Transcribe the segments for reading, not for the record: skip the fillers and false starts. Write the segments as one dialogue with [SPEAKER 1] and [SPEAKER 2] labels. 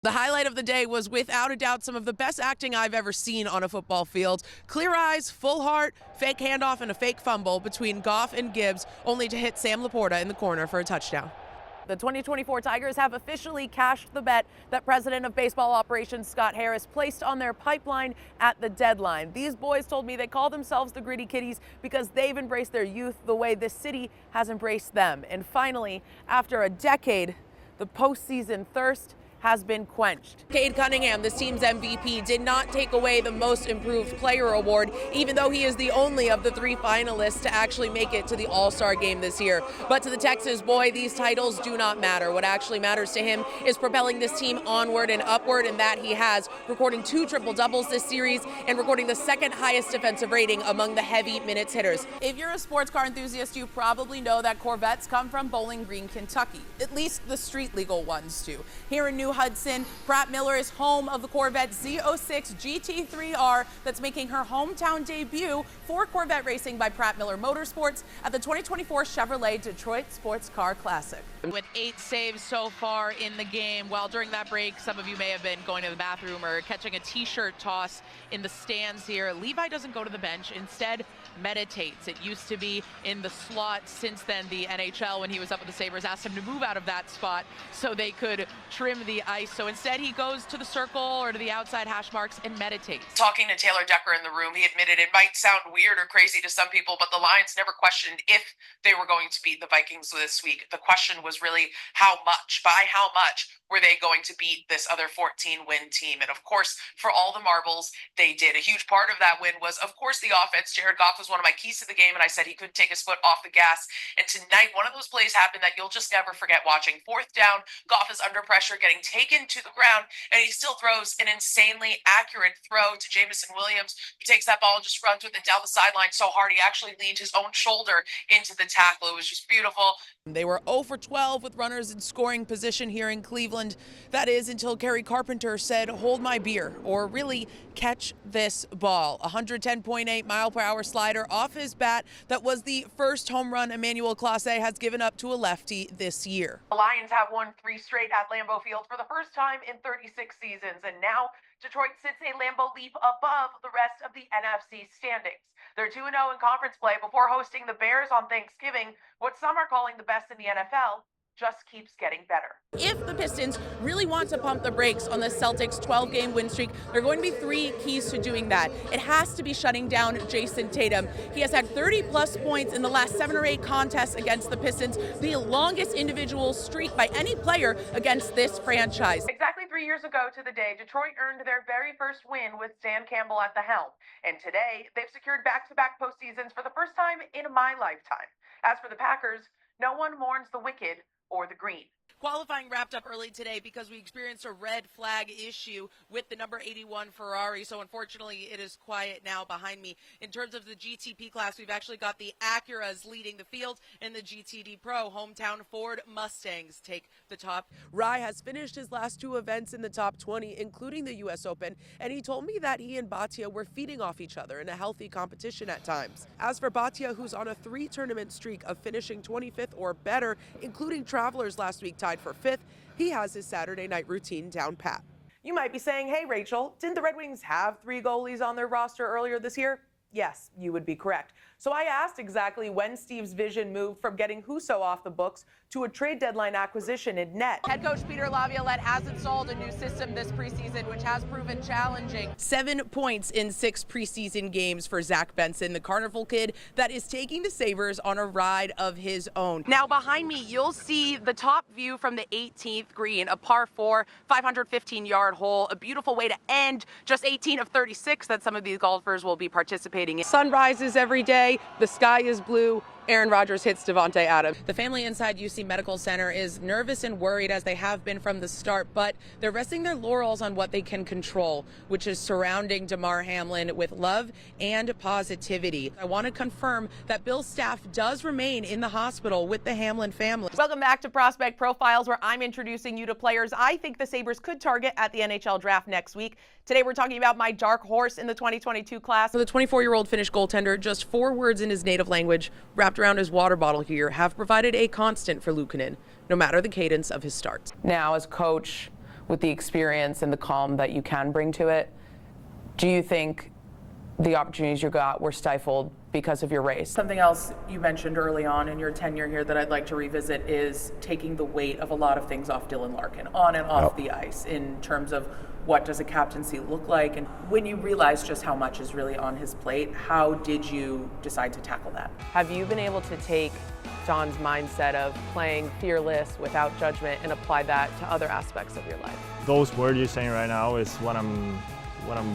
[SPEAKER 1] The highlight of the day was without a doubt some of the best acting I've ever seen on a football field. Clear eyes, full heart, fake handoff, and a fake fumble between Goff and Gibbs, only to hit Sam Laporta in the corner for a touchdown. The 2024 Tigers have officially cashed the bet that President of Baseball Operations Scott Harris placed on their pipeline at the deadline. These boys told me they call themselves the Gritty Kitties because they've embraced their youth the way this city has embraced them. And finally, after a decade, the postseason thirst has been quenched. Cade Cunningham, this team's MVP, did not take away the Most Improved Player award, even though he is the only of the three finalists to actually make it to the All-Star game this year. But to the Texas boy, these titles do not matter. What actually matters to him is propelling this team onward and upward, and that he has, recording 2 triple-doubles this series and recording the second highest defensive rating among the heavy minutes hitters. If you're a sports car enthusiast, you probably know that Corvettes come from Bowling Green, Kentucky. At least the street legal ones do. Here in New Hudson, Pratt Miller is home of the Corvette Z06 GT3R that's making her hometown debut for Corvette racing by Pratt Miller Motorsports at the 2024 Chevrolet Detroit Sports Car Classic.
[SPEAKER 2] With 8 saves so far in the game, while during that break, some of you may have been going to the bathroom or catching a t-shirt toss in the stands here. Levi doesn't go to the bench, instead meditates. It used to be in the slot. Since then, the NHL, when he was up with the Sabres, asked him to move out of that spot so they could trim the ice. So instead, he goes to the circle or to the outside hash marks and meditates.
[SPEAKER 3] Talking to Taylor Decker in the room, he admitted it might sound weird or crazy to some people, but the Lions never questioned if they were going to beat the Vikings this week. The question was really how much, by how much were they going to beat this other 14-win team? And of course, for all the marbles, they did. A huge part of that win was, of course, the offense. Jared Goff was one of my keys to the game, and I said he couldn't take his foot off the gas. And tonight, one of those plays happened that you'll just never forget watching. 4th down, Goff is under pressure, getting taken to the ground, and he still throws an insanely accurate throw to Jamison Williams, who takes that ball and just runs with it down the sideline so hard he actually leaned his own shoulder into the tackle. It was just beautiful.
[SPEAKER 1] They were 0 for 12 with runners in scoring position here in Cleveland. That is until Kerry Carpenter said, "Hold my beer," or really catch this ball. 110.8 mile per hour slider off his bat. That was the first home run Emmanuel Clase has given up to a lefty this year.
[SPEAKER 3] The Lions have won 3 straight at Lambeau Field for the first time in 36 seasons, and now Detroit sits a Lambeau leap above the rest of the NFC standings. They're 2-0 in conference play before hosting the Bears on Thanksgiving. What some are calling the best in the NFL just keeps getting better.
[SPEAKER 1] If the Pistons really want to pump the brakes on the Celtics' 12-game win streak, there are going to be 3 keys to doing that. It has to be shutting down Jason Tatum. He has had 30-plus points in the last 7 or 8 contests against the Pistons, the longest individual streak by any player against this franchise.
[SPEAKER 3] Exactly 3 years ago to the day, Detroit earned their very first win with Dan Campbell at the helm. And today, they've secured back-to-back postseasons for the first time in my lifetime. As for the Packers, no one mourns the wicked or the green.
[SPEAKER 1] Qualifying wrapped up early today because we experienced a red flag issue with the number 81 Ferrari. So unfortunately, it is quiet now behind me. In terms of the GTP class, we've actually got the Acuras leading the field, and the GTD Pro hometown Ford Mustangs take the top. Rye has finished his last 2 events in the top 20, including the U.S. Open, and he told me that he and Bhatia were feeding off each other in a healthy competition at times. As for Bhatia, who's on a 3-tournament streak of finishing 25th or better, including Travelers last week tied for 5th, he has his Saturday night routine down pat. You might be saying, hey, Rachel, didn't the Red Wings have 3 goalies on their roster earlier this year? Yes, you would be correct. So I asked exactly when Steve's vision moved from getting Husso off the books to a trade deadline acquisition in net. Head coach Peter Laviolette has installed a new system this preseason, which has proven challenging. 7 points in 6 preseason games for Zach Benson, the Carnival kid that is taking the Sabres on a ride of his own. Now behind me, you'll see the top view from the 18th green, a par 4, 515-yard hole, a beautiful way to end just 18 of 36 that some of these golfers will be participating in. Sun rises every day, the sky is blue. Aaron Rodgers hits Devontae Adams. The family inside UC Medical Center is nervous and worried, as they have been from the start, but they're resting their laurels on what they can control, which is surrounding Damar Hamlin with love and positivity. I want to confirm that Bill's staff does remain in the hospital with the Hamlin family. Welcome back to Prospect Profiles, where I'm introducing you to players I think the Sabres could target at the NHL draft next week. Today we're talking about my dark horse in the 2022 class. So the 24-year-old Finnish goaltender, just 4 words in his native language wrapped around his water bottle here, have provided a constant for Luukkonen, no matter the cadence of his starts. Now, as coach,
[SPEAKER 4] with the experience and the calm that you can bring to it. Do you think the opportunities you got were stifled because of your race? Something else you mentioned early on in your tenure here that I'd like to revisit is taking the weight of a lot of things off Dylan Larkin, on and off the ice, in terms of what does a captaincy look like? And when you realize just how much is really on his plate, how did you decide to tackle that?
[SPEAKER 5] Have you been able to take John's mindset of playing fearless, without judgment, and apply that to other aspects of your life?
[SPEAKER 6] Those words you're saying right now is what I'm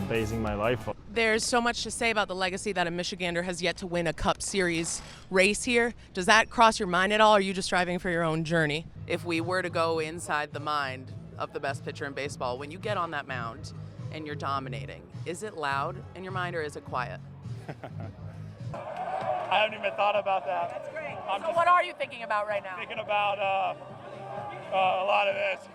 [SPEAKER 6] basing my life on.
[SPEAKER 7] There's so much to say about the legacy that a Michigander has yet to win a Cup Series race here. Does that cross your mind at all, or are you just driving for your own journey?
[SPEAKER 8] If we were to go inside the mind of the best pitcher in baseball, when you get on that mound and you're dominating, is it loud in your mind or is it quiet?
[SPEAKER 6] I haven't even thought about that.
[SPEAKER 2] That's great. So what are you thinking about right now?
[SPEAKER 6] Thinking about a lot of this.